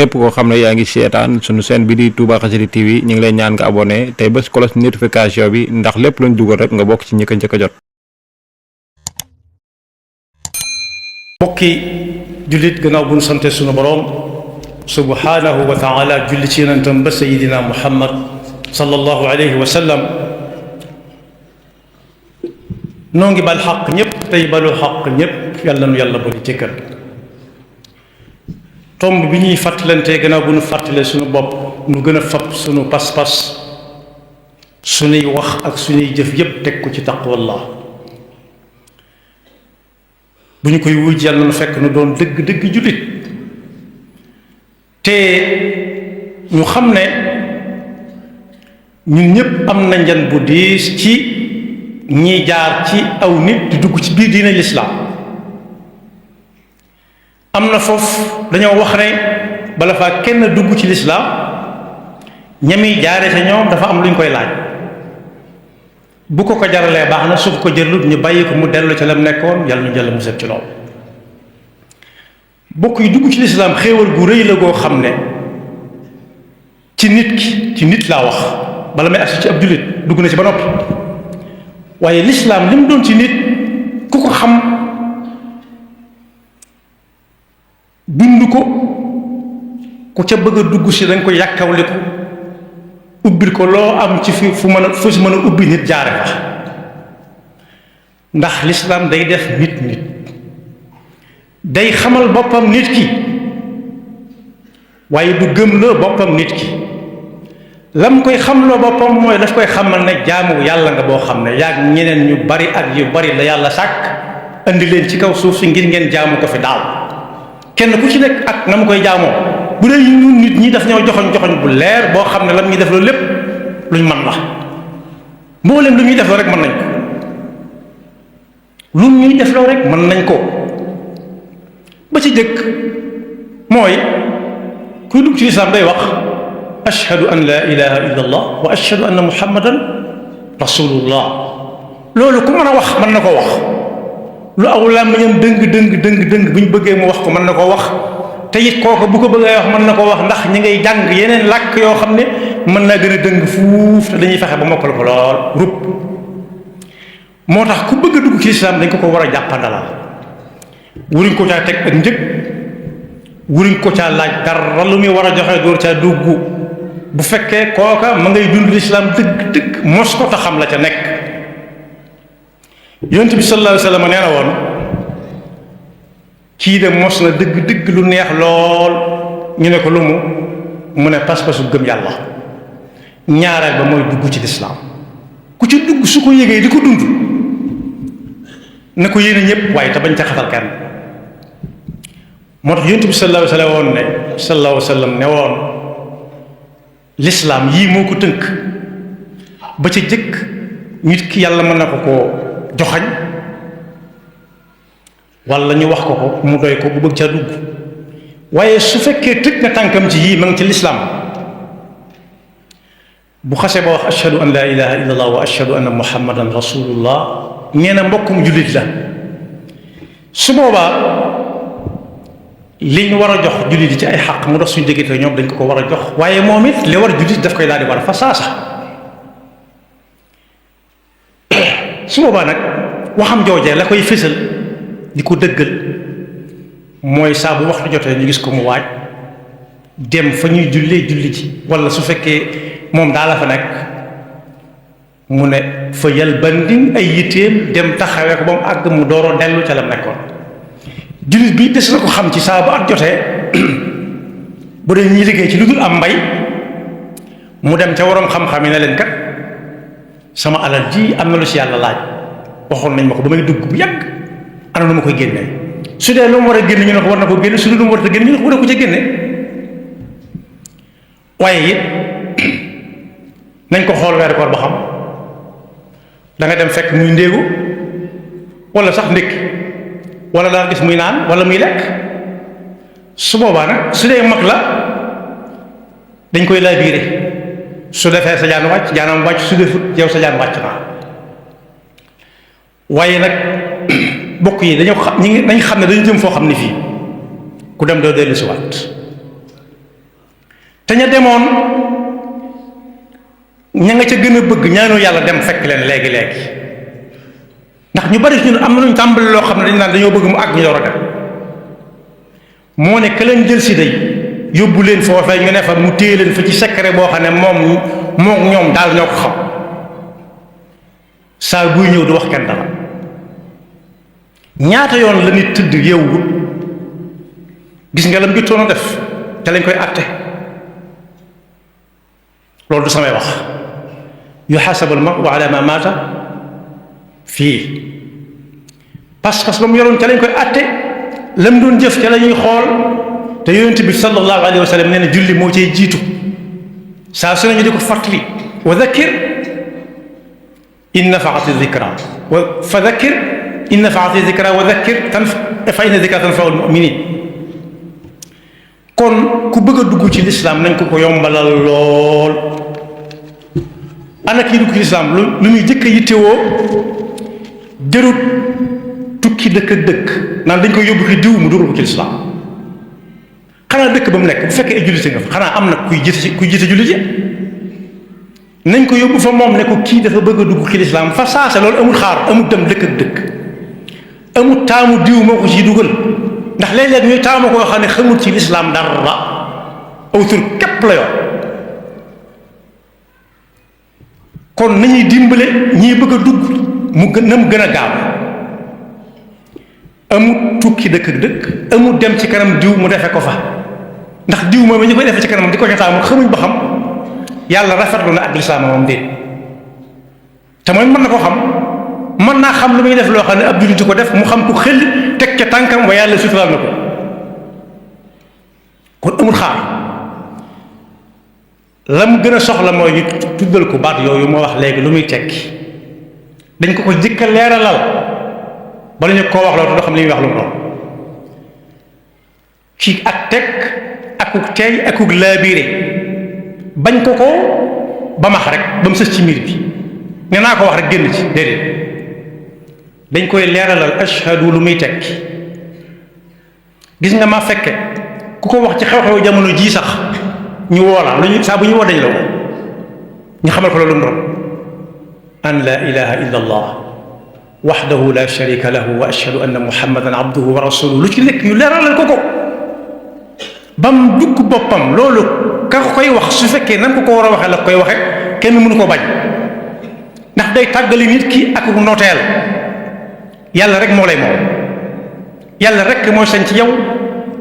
képp koo xam ne yaa ngi seetaan sunu chaîne bi di Touba Xassida TV ñu ngi lay ñaan nga abonné tey bés cloche notification bi ndax lépp luñ dugal rek nga bokk ci ñi ko njëkk a jot. mbokki jullit gannaaw bu ñu sante sunu boroom subhanahu wa taala julli ci yonentam ba sayidina muhammad sallallahu alayhi wa sallam noo ngi bal xaq ñëpp tey balu xaq ñëpp yàlla nu yàlla bari jëkkal tomb bi ñuy fàttalante gannaaw bu ñu fàttalee sunu bopp nu gën a fab sunu pas-pas sunuy wax ak sunuy jëf yépp teg ko ci taqwallah bu ñu koy wuj yàlla nu fekk nu doon dëgg-dëgg jullit te ñu xam ne ñun ñëpp am na njan bu diis ci ñiy jaar ci aw nit di dugg ci biir diine lislaam am na foofu dañoo wax ne bala faa kenn dugg ci lislaam ñami jaare sa ñoom dafa am lu ñu koy laaj bu ko jaralee baax na su ko jëlut ñu bàyyi ko mu dellu ca lam nekkoon yàlla ñu jël mu set ci loolu bokk yi dugg ci lislaam xéewal gu rëy la goo xam ne ci nit ki ci nit laa wax bala may agsi ci ab jullit dugg na ci ba noppi waaye lislaam li mu doon ci nit ku ko xam dund ko ku ca bëgg a dugg si dañ ko yàkkawle ko ubbil ko loo am ci fi fu si mën a ubbi nit jaare fa ndax lislaam day def nit day xamal boppam nit ki waaye du gëm la boppam nit ki lam koy xamloo boppam mooy daf koy xamal ne jaamu yàlla nga boo xam ne yaag ñeneen ñu bari ak yu bari la yàlla sàkk indi leen ci kaw suuf si ngir ngeen jaamu ko fi daaw kenn ku ci nekk ak na mu koy jaamoo bu dee ñun nit ñi daf ñoo joxoñ bu leer boo xam ne lam ñuy def loolu lépp luñ mën la mboolem lu ñuy def loo rek mën nañ ko lu ñuy def loo rek mën nañ ko ba ci jëkk mooy kuy dugg ci lislaam day wax ashhadu an la ilaha illa allah wa ashhadu anna muhammadan rasulullah loolu ku mën a wax mën na ko wax lu aw làmmiñam dëng bu ñu bëggee mu wax ko mën na ko wax te it kooku bu ko bëggee wax mën na ko wax ndax ñi ngay jàng yeneen làkk yoo xam ne mën naa gën a dëng fuuf te dañuy fexe ba mokkal ko lool rub moo tax ku bëgg a dugg ci lislaam dañ ko war a jàppandalal wuruñ ko caa teg ak njëg wuruñ ko caa laaj dara lu muy war a joxe door caa dugg bu fekkee kooka ma ngay dund lislaam dëgg mos ko ta xam la ca nekk yonent bi sallallahu alayhi wa sallam nee na woon kii de mos na dëgg lu neex lool ñu ne ko lu mu ne pas-pasu gëm yàlla ñaareel ba mooy dugg ci lislaam ku ci dugg su ko yégee di ko dund na ko yéene ñëpp waaye te bañ ca xatal kenn moo tax yonent bi sallallahu alayhi wa sallam ne woon lislaam yii moo ko tënk ba ca jëkk nit ki yàlla mën na ko koo joxañ walla ñu wax ko mu doy ko bu bëgg caa dugg waaye su fekkee tëj na tànkam ci yii ma ngi ci lislaam bu xasee ba wax ashhadu an la ilaha illa allah wa ashhadu anna muhammadan rasulullah nee na mbokkum jullit la su boobaa li ñu war a jox jullit yi ci ay xaq mu dox suñu diggante ñoom dañ ko war a jox waaye moom it li war jullit daf koy daal di war a fa saasa su boobaa nag waxam joojee la koy fésal di ko dëggal mooy saa bu waxtu jotee ñu gis ko mu waaj dem fa ñuy julli ci walla su fekkee moom daa la fa nekk mu ne fa yal banding ay yitteem dem taxawee ko ba mu àgg mu dooroo dellu ca la nekkoon jullit bi des na ko xam ci saa bu at jotee bu dee ñuy liggéey ci lu dul am mbay mu dem ca waroom xam-xam yi ne leen kat sama alal ji am na lu si yàlla laaj waxoon nañ ma ko ba may dugg bu yàgg ana lu ma koy génnee su dee lu mu war a génne ñu ne ko war na ko génne su dee lu mu war a génne ñu ne ko war na ko ca génne waaye it nañ ko xool weeru koor ba xam da nga dem fekk muy ndéegu wala sax ndékki wala daal gis muy naan wala muy lekk su boobaa nag su dee mag la dañ koy laa biire su defee sa jaan wàcc jaanam wàcc su defut yow sa jaan wàcc naa waaye nag bokk yi dañoo xam nañ xam ne dañu jëm foo xam ne fii ku dem doo dellu si waat te ña demoon ña nga ca gën a bëgg ñaanu yàlla dem fekk leen léegi ndax ñu bari ñun am na luñ tàmbali loo xam ne dañ naan dañoo bëgg mu àgg ñu door a dem moo ne ka leen jël si day yóbbu leen foofee ñu ne fa mu téye leen fa ci secret boo xam ne moom ñoom daal ñoo ko xam saa buy ñëw du wax kenn dara ñaata yoon la nit tëdd yeewul gis nga lam jottoon a def te lañ koy àtte loolu du samay wax yuxaasabu al-mar'u ala ma maata fii pas-pas ba mu yoroon ca lañ koy àtte lam doon jëf ca la ñuy xool te yonent bi sallallahu alayhi wa sallam nee na julli moo cay jiitu saa su nañu di ko fàttali wa dhakkir in nafaati dhikra fa dhakkir in nafaati dhikra wa dhakkir fa inna dhikra tanfa'u al-mu'minin kon ku bëgg a dugg ci lislaam nañ ko yombalal lool ana kii dugg ci lislaam lu muy jëkk a yittewoo jërut tukki dëkk ak dëkk naan dañ koy yóbbu ki diw mu dugal ko ci lislaam xanaa dëkk ba mu nekk bu fekkee ay jullite nga fa xanaa am na kuy jiite jullit yi nañ ko yóbbu fa moom ne ko kii dafa bëgg a dugg ci lislaam fa saase loolu amul xaar amul dem dëkk ak dëkk amul taamu diw moo ko ci dugal ndax léeg-léeg ñuy taamu koo xam ne xamul ci lislaam dara aw tur képp la yor kon nañuy dimbale ñiy bëgg a dugg mu gën a gaaw amul tukki dëkk ak dëkk amul dem ci kanam diw mu defe ko fa ndax diw moom ñu koy defee ci kanam di ko ca taamu xamuñ ba xam yàlla rafetlu na ak lislaam moom déet te mooy mën na ko xam mën naa xam lu muy def loo xam ne ab jullit ko def mu xam ko xel teg ca tànkam wa yàlla suturaal na ko kon amul xaar la mu gën a soxla mooy ñu tuddal ko baat yooyu moo wax léegi lu muy tekki dañ ko jëkka leeralal bala ñu koo wax loolu te doo xam li muy wax lu mu doon ci ak teg akuk teey akuk laabiire bañ ko ba max rek ba mu sës ci miir bi ne naa ko wax rek génn ci déedéet dañ koy leeralal ashhadu lu muy tekki gis nga ma fekke ku ko wax ci xew-xew jamono jii sax ñu woola lu ñu saa bu ñu woo dañ la woo ñu xamal ko loolu ndoon an la ilaha illa allah waxdahu la sharika lahu wa ashhadu anna muhammadan abduhu wa rasuluhu lu ci nekk ñu leeralal ko bam dugg boppam loolu ka koy wax su fekkee nan ko war a waxee la koy waxe kenn mënu ko bañ ndax day tàggali nit ki ak noteel yàlla rek moo lay moom yàlla rek mooy sañ ci yow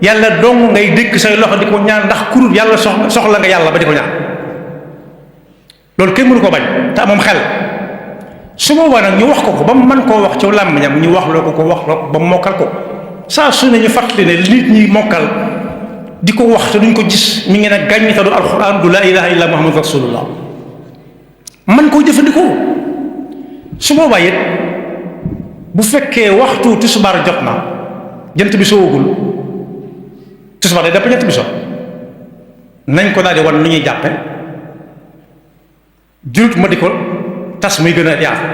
yàlla dong ngay dékk say loxo di ko ñaan ndax kurut yàlla soxla nga yàlla ba di ko ñaan loolu kenn mënu ko bañ te amoom xel su boobaa nag ñu wax ko ba mu mën koo wax ci làmmiñam ñu wax loo ko wax loo ba mu mokkal ko saa su ne ñu fàttali ne nit ñi mokkal di ko wax te duñ ko gis mi ngi ne gàññi te du alquran du laa ilaha illa muhammad rasulullah man koo jëfandikoo su boobaa it bu fekkee waxtu tisbaar jot na jant bi soowagul tisbaar day dapp jant bi so nañ ko daal di wan nu ñuy jàppe jurut ma di ko tas muy gën a yaatu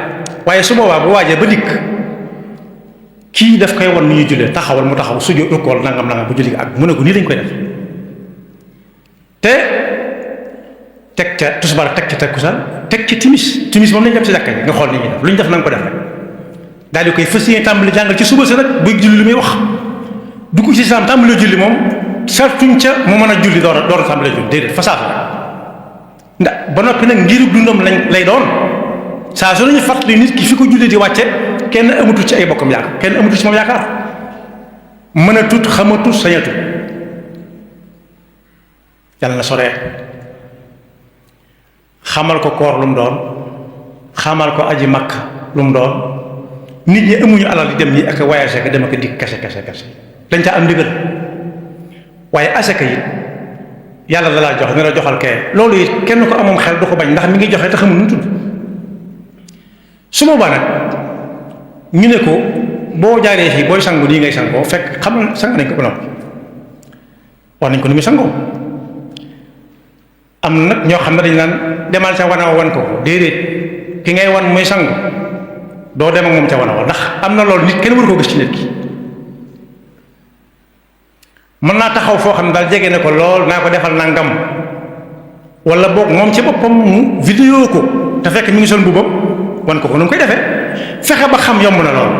waaye su boobaa bu waajee ba dikk kii daf koy wan nu ñuy jullee taxawal mu taxaw sujjóot rukkool nangam bu julli ak mu ne ko nii lañ koy def te teg ca tisbaar teg ca takkusaan teg ca timis moom lañ def ci jàkka nga xool nit ñi def lu ñu def na nga ko def rek daal di koy fas yéene tàmbali jàngal ci suba si nag buy julli lu muy wax dugg ci islam tàmbali julli moom sartuñ ca mu mën a julli door a tàmbali julli déedéet fa saatu ndax ba noppi nag ngirub dundam lay doon saa su nañu fàttali nit ki fi ko julli di wàcce kenn amatul ci ay bokkam yaakaar kenn amatul ci moom yaakaar mën a tut xamatut sañatut yàlla na soree xamal ko koor lu mu doon xamal ko aji makk lu mu doon nit ñi amuñu alal di dem ñi ak voyage ka dem ak dikk kese dañ ca am ndigal waaye asaka yi yàlla da laa jox ne la joxal kee loolu it kenn ko amoon xel du ko bañ ndax mi ngi joxe te xamul nu tudd su boobaa nag ñu ne ko boo jaaree fii booy sangu nii ngay sangoo fekk xam sang nañ ko ba noppi wax nañ ko ni muy sangoo am na nag ñoo xam ne dañ naan demal ca wana wan ko déedéet ki ngay wan muy sangu doo dem ak moom ca wana wa ndax am na loolu nit kenn waru ko gis ci nit ki mën naa taxaw foo xam ne daal jege ne ko lool naa ko defal nangam wala boog moom ci boppam mu vidéo ko te fekk mi ngi sol mbubam wan ko nu mu koy defee. fexe ba xam yomb na lool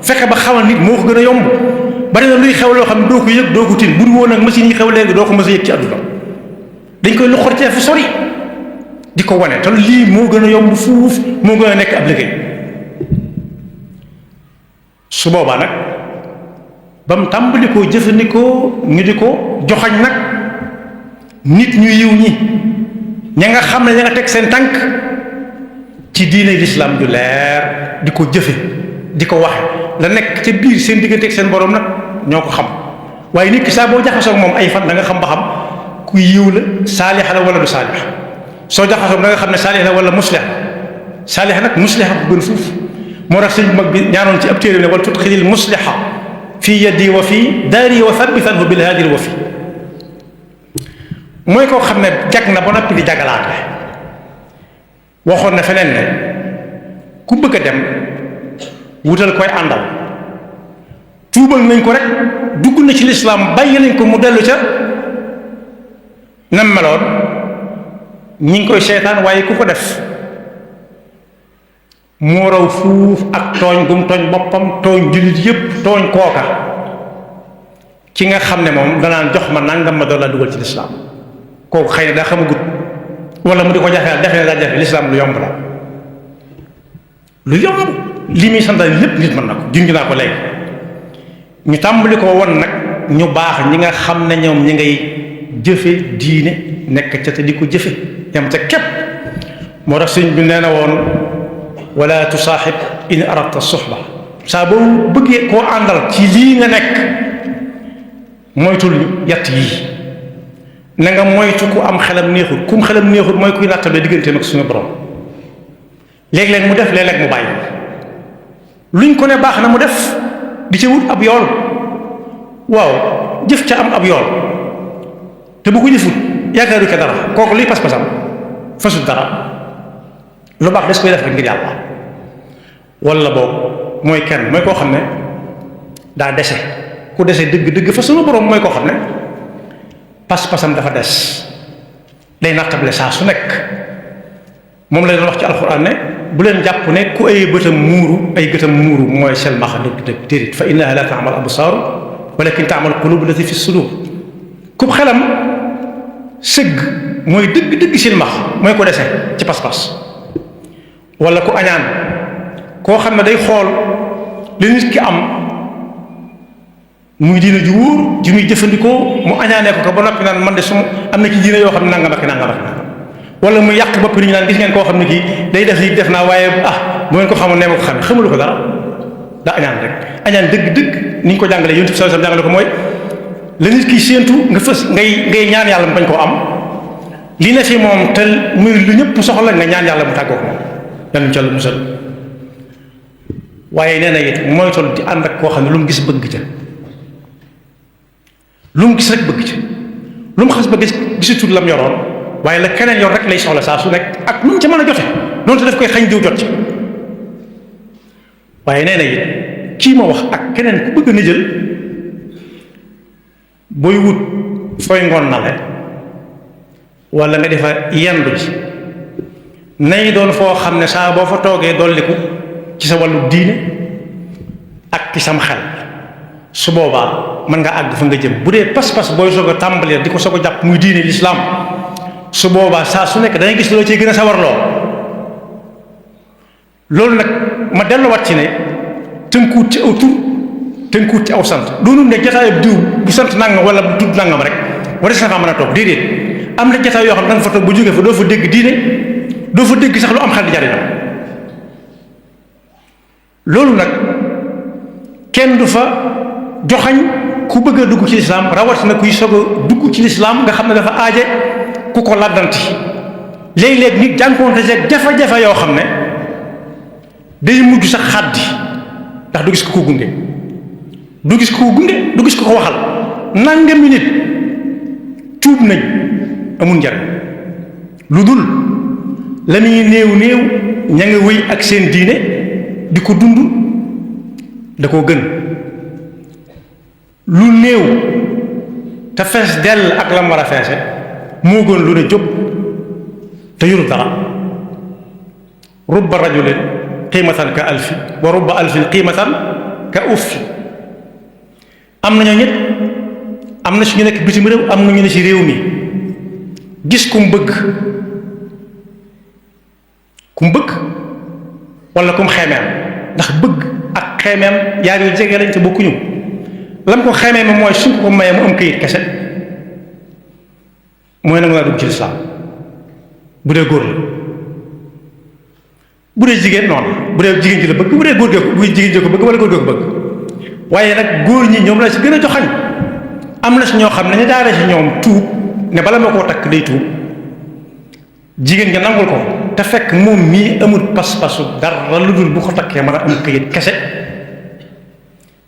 fexe ba xamal nit moo ko gën a yomb bari na luy xew loo xam ne doo ko yëg doo ko tin bu dul woon ak machine yi xew léegi doo ko mës a yëg ci àdduna dañ koy loxor ci fu sori di ko wane te lii moo gën a yomb fuuf moo gën a nekk ab liggéey. su boobaa nag ba mu tàmbali koo jëfandikoo ñu di ko joxañ nag nit ñu yiw ñi ña nga xam ne ña nga teg seen tànk ci diine lislaam ju leer di ko jëfe di ko waxe la nekk ca biir seen diggante ak seen borom nag ñoo ko xam waaye nit ki saa boo jaxasoo ak moom ay fan da nga xam ba xam ku yiw la saalix la wala du saalix soo jaxasoo da nga xam ne saalix la wala muslix saalix nag muslix ko gën fuuf moo tax sëñ mag bi ñaanoon ci ab téere ne wala tudxilil musliha fii yaddi wa fii daari wa thabbitanhu bil haadil wa fii mooy koo xam ne jag na ba noppi di jagalaate waxoon na feneen ne ku bëgg a dem wutal koy àndal tuubal nañ ko rek dugg na ci lislaam bàyyi nañ ko mu dellu ca nam meloon ñi ngi koy seetaan waaye ku ko def moo raw fuuf ak tooñ gum tooñ boppam tooñ jullit yépp tooñ kooka ki nga xam ne moom danaan jox ma nangam ma doon laa dugal ci lislaam kooku xëy na daa xamagut wala mu di ko jafeel defe ne daa jafe lislaam lu yomb la lu yomb li muy santal lépp nit mën na ko junj naa ko léegi ñu tàmbali ko won nag ñu baax ñi nga xam ne ñoom ñi ngay jëfe diine nekk ca te di ko jëfe yam ca képp moo tax sëñ bi nee na woon wala tusaaxib in aradta suxba saa boo bëggee koo àndal ci lii nga nekk moytul yatt yii na nga moytu ku am xelam neexul kum xelam neexul mooy kuy nattable digganteem ak suñu borom léeg-léeg mu def léeg-léeg mu bàyyi luñ ko ne baax na mu def di ca wut ab yool waaw jëf ca am ab yool te bu ko jëfut yaakaaru ca dara kooku luy pas-pasam fasul dara lu baax des koy def rek ngir yàlla wala boobu mooy kenn mooy koo xam ne daa dese ku dese dëgg-dëgg fa sunu borom mooy koo xam ne pas-pasam dafa des day nattable saa su nekk moom la doon wax ci alxuraan ne bu leen jàpp ne ku ay bëtam muuru ay gëtam muuru mooy selmaxa dëgg-dëgg déedéet fa innaha la taamal absaaru walakin taamal qulubu lati fi sudur ku xelam sëgg mooy dëgg-dëgg silmax mooy ko dese ci pas-pas wala ku añaan koo xam ne day xool li nit ki am muy diina ju wóor ji muy jëfandikoo mu añaanee ko ba noppi naan man de su am na ci diina yoo xam ne nangam ak nangam ak nangam wala muy yàq bopp nit ñi naan gis ngeen koo xam ne kii day def lii def naa waaye bu ngeen ko xamoon nee ma ko xamee xamalu ko dara daa añaan rek añaan dëgg-dëgg ni ñu ko jàngalee yonent bi sallallahu alayhi wasallam jàngale ko mooy la nit ki séentu nga fës ngay ñaan yàlla mu bañ koo am li ne fi moom te muy lu ñëpp soxla nga ñaan yàlla mu tàggoo ko moom yàlla ñu ca la musal waaye nee na it mooy toll di ànd ak koo xam ne lu mu gis bëgg ca lu mu gis rek bëgg ca lu mu xas ba gisatul lam yoroon waaye la keneen yor rek lay soxla saa su nekk ak lu mu ca mën a jote noonu te daf koy xañ diw jot ci waaye nee na it kii ma wax ak keneen ku bëgg na jël booy wut fooy ngoon nale wala nga defa yendu ji nay doon foo xam ne saa boo fa toogee dolliku ci sa wàllu diine ak ci sam xel su boobaa mën nga àgg fa nga jëm bu dee pas-pas booy soog a tàmbalee di ko soog a jàpp muy diine lislaam su boobaa saa su nekk dangay gis loo ciy gën a sawarloo loolu nag ma delluwaat ci ne tënkuwut ci aw tur tënkuwut ci aw sant doonul ne jataayub diw bu sant nangam wala bu tudd nangam rek war na faa mën a toog déedéet am na jataay yoo xam ne danga fa toog bu jógee fa doo fa dégg diine doo fa dégg sax lu am xel di jariñoo loolu nag kenn du fa joxañ ku bëgg a dugg ci lislaam rawatina kuy soog a dugg ci lislaam nga xam ne dafa aaje ku ko laddanti léeg-léeg nit jànkoonte seeg jafe-jafe yoo xam ne day mujj sax xaddi ndax du gis ku ko gunge du gis ku ko gunge du gis ku ko waxal nangami nit tuub nañ amul njariñ lu dul la muy néew néew ña nga wéy ak seen diine di ko dund da koo gën lu néew te fees dell ak lam war a feese moo gën lu ne jóg te yorul dara. rubba rajulin qiimatan ka alfi wa rubba alfin qiimatan ka uffi. am na ñoo ñett am na si ñu nekk bitim réew am na ñu ne si réew mi gis kum bëgg wala kum xeemeem, ndax bëgg ak xeemeem yaar yu jege lañ te bokkuñu. lam ko xeemeem mooy suñ ko mayee mu am këyit kese mooy nangu naa dugg ci lislaam bu dee góor la. bu dee jigéen noonu bu dee jigéen ji la bëgg bu dee góor gee bu jigéen ji ko bëgg wala góor gee ko bëgg. waaye nag góor ñi ñoom la si gën a joxañ. am na si ñoo xam ne ñu daara si ñoom tuub ne bala ma koo takk day tuub jigéen nga nangul ko te fekk moom mii amul pas-pasu dara lu dul bu ko takkee mën a am këyit kese.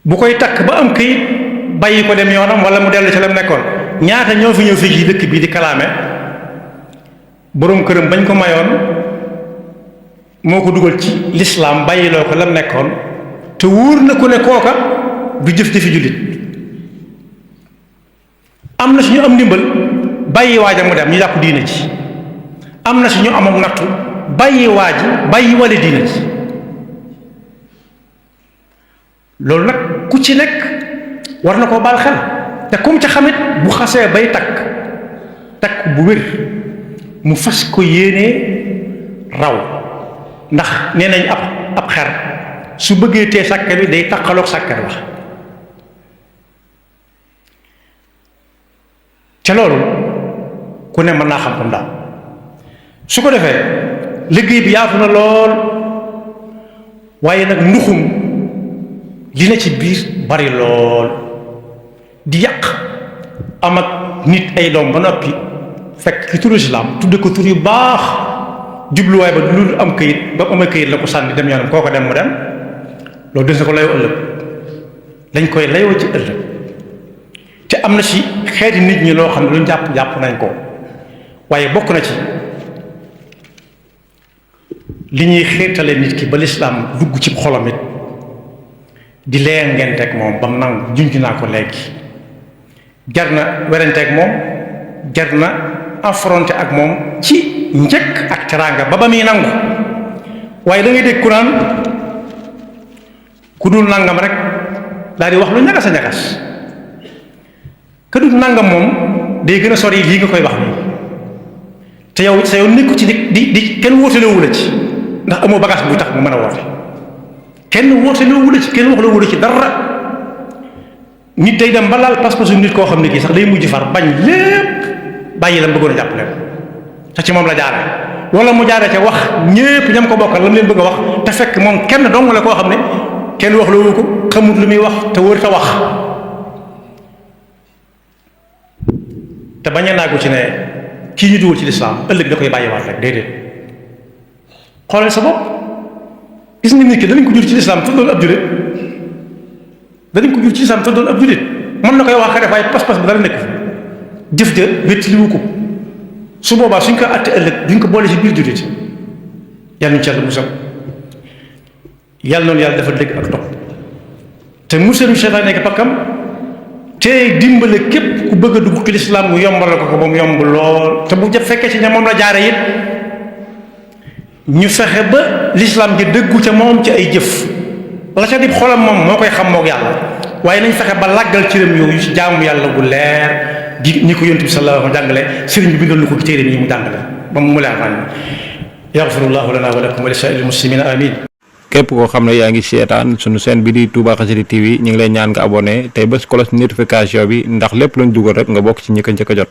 bu koy takk ba am këyit bàyyi ko dem yoonam wala mu dellu ci la mu nekkoon. ñaata ñoo fi ñëw fii ci dëkk bii di kalaame boroom këram bañ ko mayoon moo ko dugal ci lislaam bàyyiloo ko la mu nekkoon te wóor na ku ne kooka du jëf-jëfi jullit. am na si ñu am ndimbal bàyyi waaja mu dem ñu jàpp diine ci. am na si ñu amam nattu bàyyi waaji bàyyi wale diine ci. loolu nag ku ci nekk war na koo baal xel te comme ca xamit bu xasee bay takk bu wér mu fas ko yéenee raw ndax nee nañ ab xer su bëggee tee sàkket bi day taqaloog sàkket wax. ca loolu ku ne mën naa xam ko ndaw su ko defee liggéey bi yaatu na lool waaye nag nduxum li na ci biir bari lool di yàq am ak nit ay doom ba noppi fekk ki turu islaam tudde ko tur yu baax jubluwaay ba lu am këyit ba amee këyit la ko sànni dem yoonam kooko dem mu dem loolu des na ko layoo ëllëg lañ koy layoo ci ëllëg. te am na ci xeeti nit ñi loo xam ne lu jàpp nañ ko waaye bokk na ci li ñuy xeetale nit ki ba lislaam dugg ci xolam it di leen ngenteeg moom ba mu nangu junj naa ko léegi. jar na werenteeg moom jar na affronté ak moom ci njëkk ak teraanga ba muy nangu waaye da ngay dégg ku naan ku dul nangam rek daal di wax lu ñagas a ñagas. ka dul nangam moom day gën a sori lii nga koy wax nii te yow sa yow nekku ci di kenn wóoteloowu la ci ndax amoo bagage buy tax mu mën a woote kenn wóoteloowu la ci kenn waxloowu la ci dara. nit day dem ba laal pas-pasu nit koo xam ne kii sax day mujj far bañ lépp bàyyi la mu bëggoon a jàpp leen te ci moom la jaare wala mu jaare ca wax ñépp ñam ko bokkal la mu leen bëgg a wax te fekk moom kenn dong la koo xam ne kenn wax loowu ko xamut lu muy wax te wër ta wax. te bañ a naagu ci ne kii ñu dugal ci lislaam ëllëg da koy bàyyiwaat rek déedéet. xoolal sa bopp gis nga nit ki danañ ko jur ci lislaam te doon ab jullit danañ ko jur ci lislaam te doon ab jullit mën na koy wax ka def waaye pas-pas bi dara nekk fi jëf ja wéttiliwu ko su boobaa suñ ko àtte ëllëg duñ ko boole ci biir jullit yàlla ñu ci yàlla musal yàlla noonu yàlla dafa dégg ak topp te musalu seytaan nekk pakkam te dimbale képp ku bëgg a dugg ci lislaam mu yombal ko ba mu yomb lool te bu jëf fekkee ci ña moom la jaare it ñu fexe ba lislaam ji dëggu ca moom ci ay jëf la ca dib xolam moom moo koy xam mook yàlla waaye nañ fexe ba làggal cëram yooyu ci jaamu yàlla gu leer di ñi ko yonent bi sallallahu alayhi wa sallam jàngale sëriñ bi bindal lu ko ci téere yi mu jàngale ba mu leer fan yaxfirullahu lana wa lakum wa li saa'iril muslimina amin. képp koo xam ne yaa ngi seetaan sunu chaîne bi di Touba Xassida TV ñu ngi lay ñaan nga abonné tey bés cloche notification bi ndax lépp luñ dugal rek nga bokk ci ñi ko njëkk a jot.